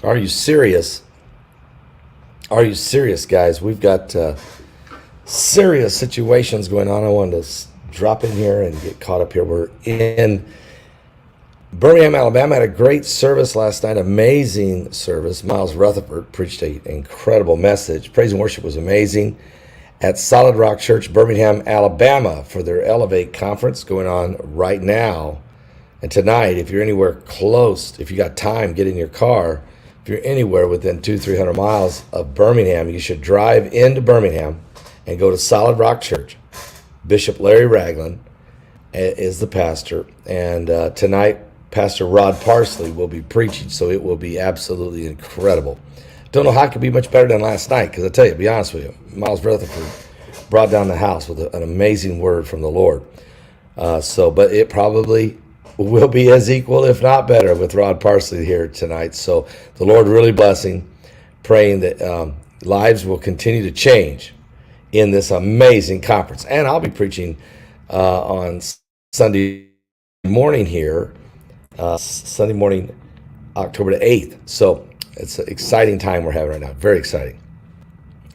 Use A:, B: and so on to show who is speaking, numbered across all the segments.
A: Are you serious? Are you serious, guys? We've got serious situations going on. I wanted to drop in here and get caught up here. We're in Birmingham, Alabama. Had a great service last night. Amazing service. Miles Rutherford preached an incredible message. Praise and worship was amazing at Solid Rock Church, Birmingham, Alabama, for their Elevate conference going on right now. And tonight, if you're anywhere close, if you got time, get in your car. If you're anywhere within 200-300 miles of Birmingham, you should drive into Birmingham and go to Solid Rock Church. Bishop Larry Ragland is the pastor. And tonight, Pastor Rod Parsley will be preaching, so it will be absolutely incredible. Don't know how it could be much better than last night, because I tell you, to be honest with you, Miles Rutherford brought down the house with an amazing word from the Lord. But it probably will be as equal, if not better, with Rod Parsley here tonight. So the Lord really blessing, praying that lives will continue to change in this amazing conference. And I'll be preaching on Sunday morning here, Sunday morning, October the 8th. So it's an exciting time we're having right now. Very exciting.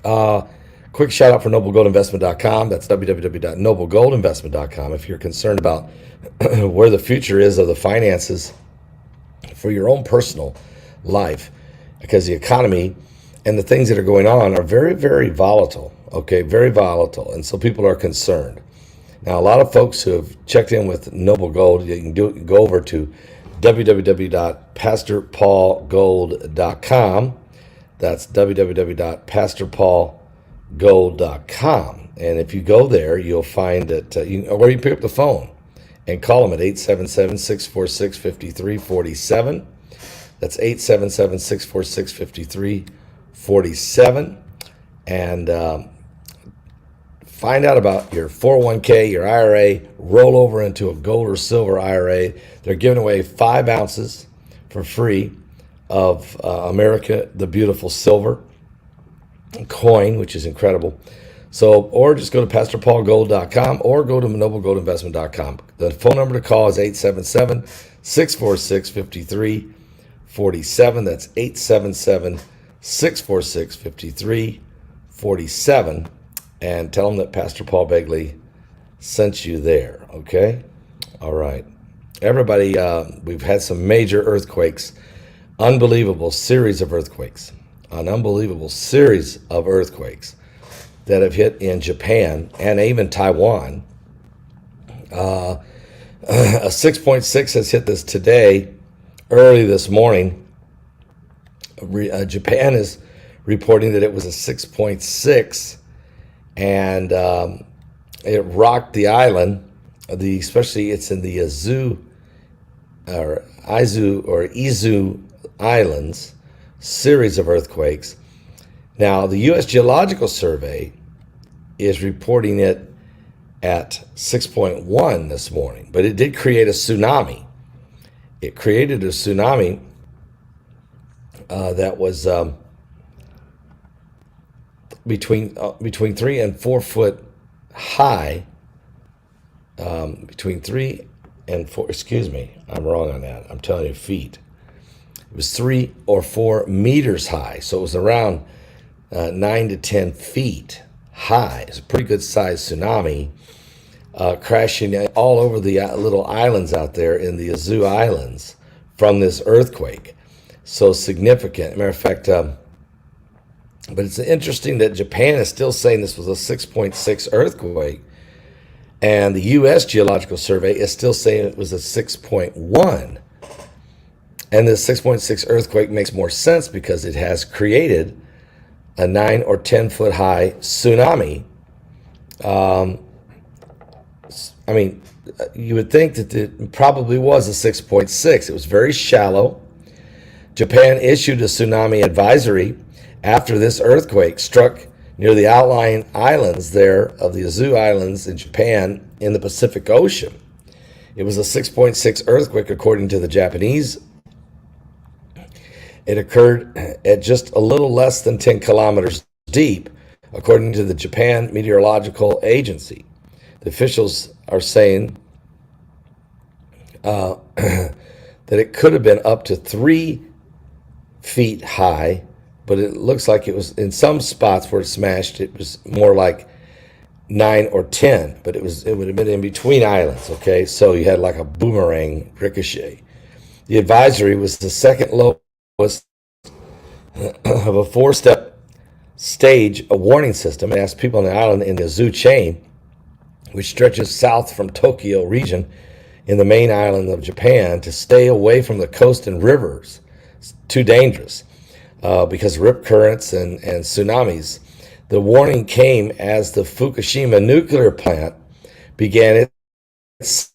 A: Quick shout out for noblegoldinvestment.com. That's www.noblegoldinvestment.com. If you're concerned about where the future is of the finances for your own personal life, because the economy and the things that are going on are very, very volatile. Okay, very volatile. And so people are concerned. Now, a lot of folks who have checked in with Noble Gold, you can go over to www.pastorpaulgold.com. That's www.pastorpaulgold.com. And if you go there, you'll find that, or you pick up the phone and call them at 877-646-5347. That's 877-646-5347. And find out about your 401k, your IRA, roll over into a gold or silver IRA. They're giving away 5 ounces for free of America the Beautiful silver coin, which is incredible. So, or just go to pastorpaulgold.com or go to noblegoldinvestment.com. The phone number to call is 877-646-5347. That's 877-646-5347. And tell them that Pastor Paul Begley sent you there, okay? All right. Everybody, we've had some major earthquakes, unbelievable series of earthquakes, an unbelievable series of earthquakes that have hit in Japan and even Taiwan. A 6.6 has hit this today, early this morning. Japan is reporting that it was a 6.6, and it rocked the island. Especially it's in the Izu Islands, series of earthquakes. Now, the U.S. Geological Survey is reporting it at 6.1 this morning, but it did create a tsunami. It created a tsunami that was between 3 and 4 foot high. Between 3 and 4. Excuse me, I'm wrong on that. I'm telling you feet. It was 3 or 4 meters high, so it was around 9 to 10 feet high. It's a pretty good sized tsunami, crashing all over the little islands out there in the Izu Islands from this earthquake. So significant. Matter of fact, but it's interesting that Japan is still saying this was a 6.6 earthquake, and the U.S. Geological Survey is still saying it was a 6.1. And the 6.6 earthquake makes more sense because it has created a 9 or 10 foot high tsunami. I mean, you would think that it probably was a 6.6. It was very shallow. Japan issued a tsunami advisory after this earthquake struck near the outlying islands there of the Izu Islands in Japan in the Pacific Ocean. It was a 6.6 earthquake, according to the Japanese. It occurred at just a little less than 10 kilometers deep, according to the Japan Meteorological Agency. The officials are saying that it could have been up to 3 feet high, but it looks like it was in some spots where it smashed. It was more like 9 or 10, but it would have been in between islands. Okay, so you had like a boomerang ricochet. The advisory was the second lowest of a 4-step stage, a warning system, and asked people on the island in the Azu chain, which stretches south from Tokyo region in the main island of Japan, to stay away from the coast and rivers. It's too dangerous because rip currents and tsunamis. The warning came as the Fukushima nuclear plant began its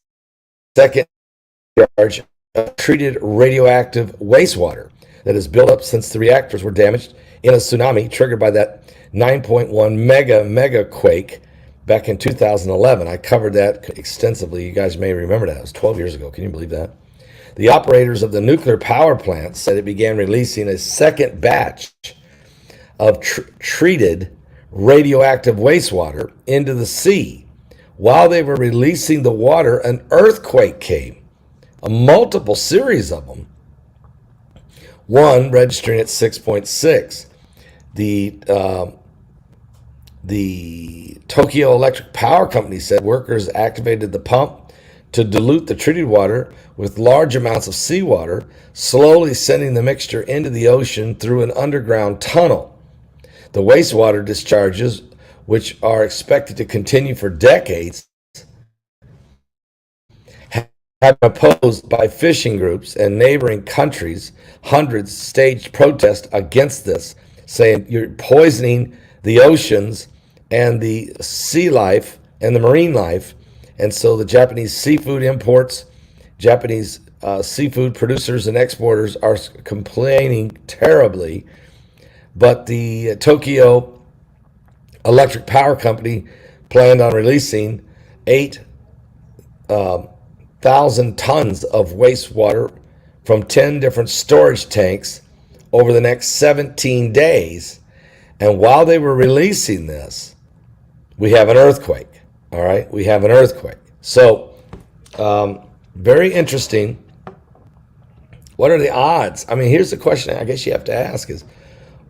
A: second charge of treated radioactive wastewater that has built up since the reactors were damaged in a tsunami triggered by that 9.1 mega quake back in 2011. I covered that extensively. You guys may remember that. It was 12 years ago. Can you believe that? The operators of the nuclear power plant said it began releasing a second batch of treated radioactive wastewater into the sea. While they were releasing the water, an earthquake came, a multiple series of them, one registering at 6.6. The Tokyo Electric Power Company said workers activated the pump to dilute the treated water with large amounts of seawater, slowly sending the mixture into the ocean through an underground tunnel. The wastewater discharges, which are expected to continue for decades, have been opposed by fishing groups and neighboring countries. Hundreds staged protests against this, saying you're poisoning the oceans and the sea life and the marine life. And so the Japanese seafood imports, Japanese seafood producers and exporters are complaining terribly. But the Tokyo Electric Power Company planned on releasing 8,000 tons of wastewater from 10 different storage tanks over the next 17 days. And while they were releasing this, we have an earthquake. All right, we have an earthquake. So, very interesting. What are the odds? I mean, here's the question I guess you have to ask is,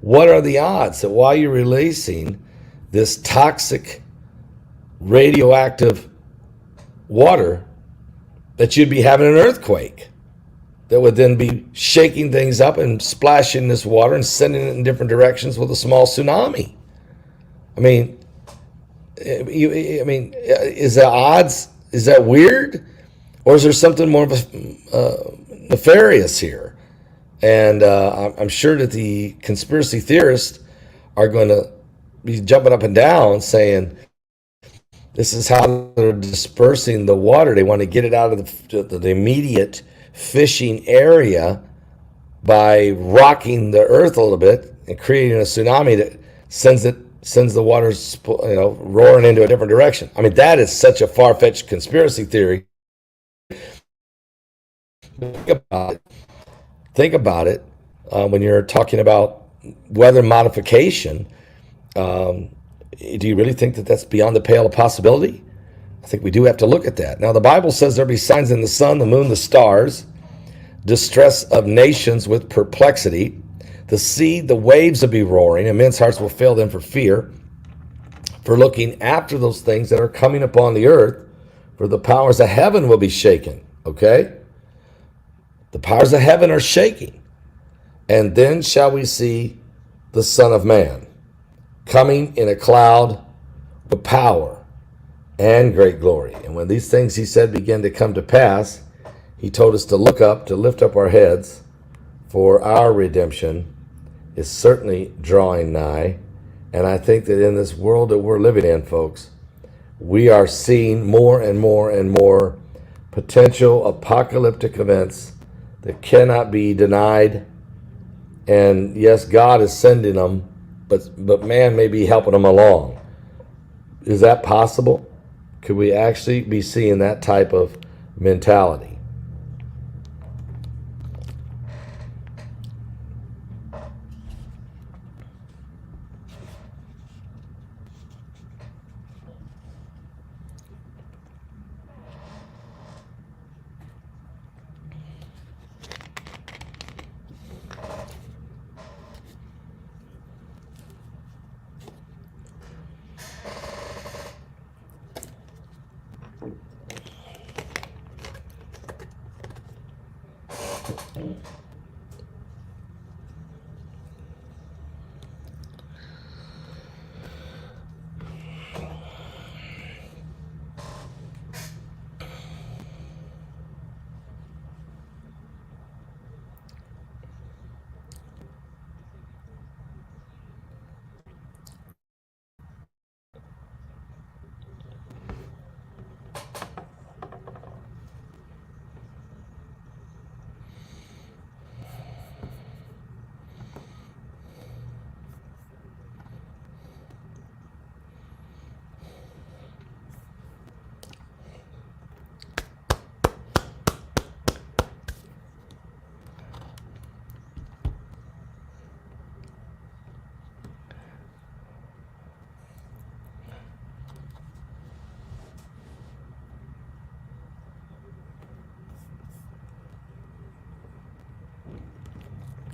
A: what are the odds that while you're releasing this toxic radioactive water, that you'd be having an earthquake that would then be shaking things up and splashing this water and sending it in different directions with a small tsunami? I mean, is the odds, is that weird? Or is there something more nefarious here? And I'm sure that the conspiracy theorists are going to be jumping up and down saying this is how they're dispersing the water. They want to get it out of the immediate fishing area by rocking the earth a little bit and creating a tsunami that sends the water, roaring into a different direction. I mean, that is such a far-fetched conspiracy theory. Think about it when you're talking about weather modification. Do you really think that that's beyond the pale of possibility? I think we do have to look at that. Now, the Bible says there'll be signs in the sun, the moon, the stars, distress of nations with perplexity. The sea, the waves will be roaring, and men's hearts will fail them for fear, for looking after those things that are coming upon the earth, for the powers of heaven will be shaken. Okay? The powers of heaven are shaking. And then shall we see the Son of Man coming in a cloud with power and great glory. And when these things, he said, begin to come to pass, he told us to look up, to lift up our heads, for our redemption is certainly drawing nigh. And I think that in this world that we're living in, folks, we are seeing more and more and more potential apocalyptic events that cannot be denied. And yes, God is sending them, but man may be helping them along. Is that possible? Could we actually be seeing that type of mentality?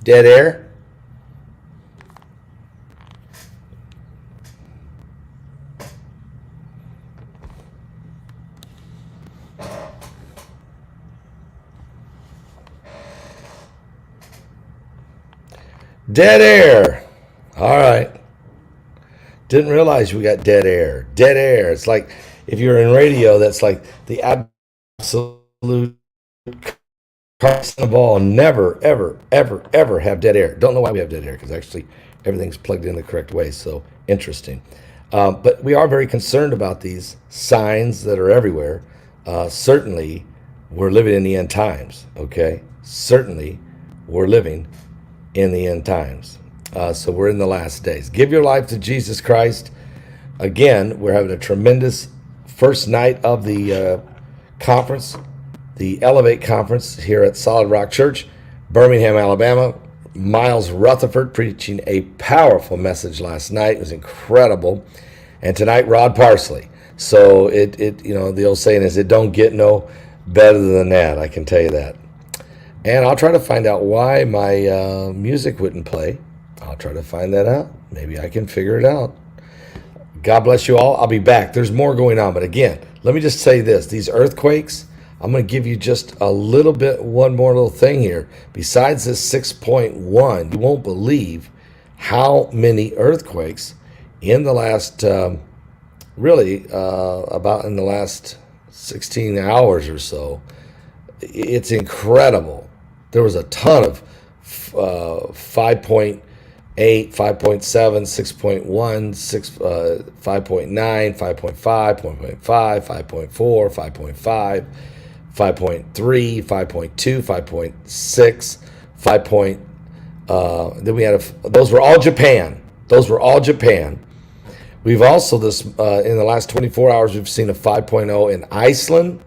A: Dead air? Dead air. All right. Didn't realize we got dead air. Dead air. It's like if you're in radio, that's like the absolute constant of all. Never, ever, ever, ever have dead air. Don't know why we have dead air because actually everything's plugged in the correct way. So interesting. But we are very concerned about these signs that are everywhere. Certainly, we're living in the end times. Okay. Certainly, we're living in the end times. So we're in the last days. Give your life to Jesus Christ. Again, we're having a tremendous first night of the conference, the Elevate Conference here at Solid Rock Church, Birmingham, Alabama. Miles Rutherford preaching a powerful message last night. It was incredible. And tonight, Rod Parsley. So it you know, the old saying is it don't get no better than that. I can tell you that. And I'll try to find out why my music wouldn't play. I'll try to find that out. Maybe I can figure it out. God bless you all. I'll be back. There's more going on. But again, let me just say this. These earthquakes, I'm going to give you just a little bit, one more little thing here. Besides this 6.1, you won't believe how many earthquakes in the last, about in the last 16 hours or so. It's incredible. There was a ton of 5.8, 5.7, 6.1, 5.9, 5.5, 5.5, 5.4, 5.5, 5.3, 5.2, 5.6, 5. Then we had those were all Japan. Those were all Japan. We've also in the last 24 hours we've seen a 5.0 in Iceland,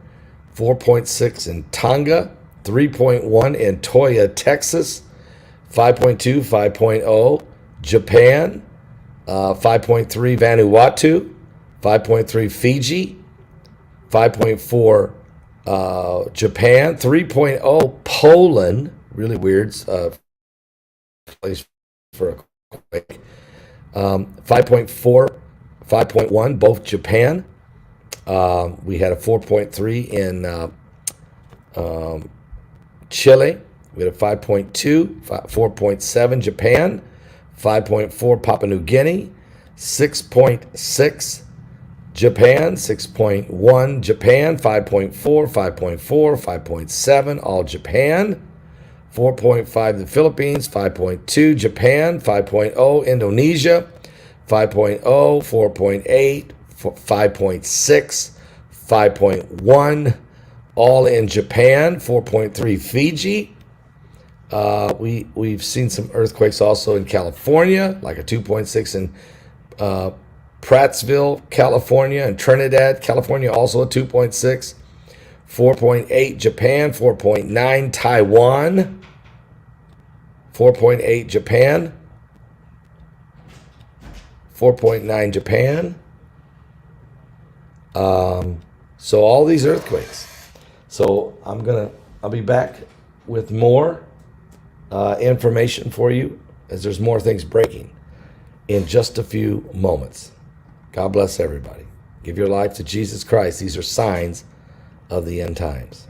A: 4.6 in Tonga, 3.1 in Toya, Texas, 5.2, 5.0 Japan, 5.3 Vanuatu, 5.3 Fiji, 5.4 Japan, 3.0 Poland, really weird place for a quake, 5.4, 5.1 both Japan. We had a 4.3 in Chile. We had a 5.2, 4.7 Japan, 5.4 Papua New Guinea, 6.6 Japan, 6.1 Japan, 5.4, 5.4, 5.7 all Japan, 4.5 the Philippines, 5.2 Japan, 5.0 Indonesia, 5.0, 4.8, 5.6, 5.1 all in Japan, 4.3 Fiji. We've seen some earthquakes also in California, like a 2.6 in Prattsville, California, and Trinidad, California, also a 2.6. 4.8 Japan, 4.9 Taiwan, 4.8 Japan, 4.9 Japan. So all these earthquakes. So I'll be back with more information for you as there's more things breaking in just a few moments. God bless everybody. Give your life to Jesus Christ. These are signs of the end times.